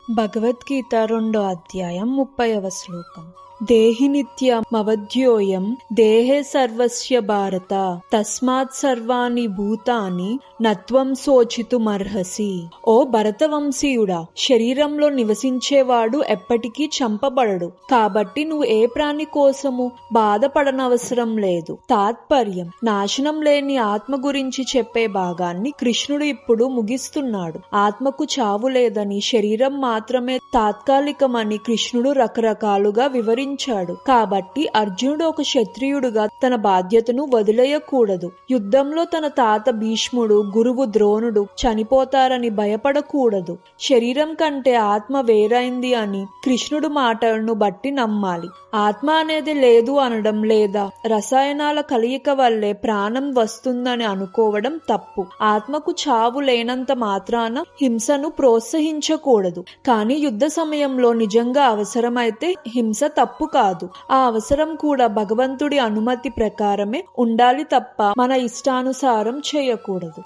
భగవద్గీత 2వ అధ్యాయం 30వ శ్లోకం. దేహి నిత్యమవధ్యోయం దేహే సర్వస్య భారత తస్మాత్ సర్వాణి భూతాని నత్వం శోచితుమర్హసి. ఓ భరతవంశీయుడా, శరీరంలో నివసించేవాడు ఎప్పటికీ చంపబడడు, కాబట్టి నువ్వు ఏ ప్రాణి కోసము బాధపడనవసరం లేదు. తాత్పర్యం: నాశనం లేని ఆత్మ గురించి చెప్పే భాగాన్ని కృష్ణుడు ఇప్పుడు ముగిస్తున్నాడు. ఆత్మకు చావు లేదని, శరీరం మాత్రమే తాత్కాలికమని కృష్ణుడు రకరకాలుగా వివరించాడు. కాబట్టి అర్జునుడు ఒక క్షత్రియుడుగా తన బాధ్యతను వదిలేయకూడదు. యుద్ధంలో తన తాత భీష్ముడు, గురువు ద్రోణుడు చనిపోతారని భయపడకూడదు. శరీరం కంటే ఆత్మ వేరైంది అని కృష్ణుడు మాటలను బట్టి నమ్మాలి. ఆత్మ అనేది లేదు అనడం లేదా రసాయనాల కలయిక వల్లే ప్రాణం వస్తుందని అనుకోవడం తప్పు. ఆత్మకు చావు లేనంత మాత్రాన హింసను ప్రోత్సహించకూడదు. కానీ యుద్ధ సమయంలో నిజంగా అవసరమైతే హింస తప్పు కాదు. ఆ అవసరం కూడా భగవంతుడి అనుమతి ప్రకారమే ఉండాలి తప్ప మన ఇష్టానుసారం చేయకూడదు.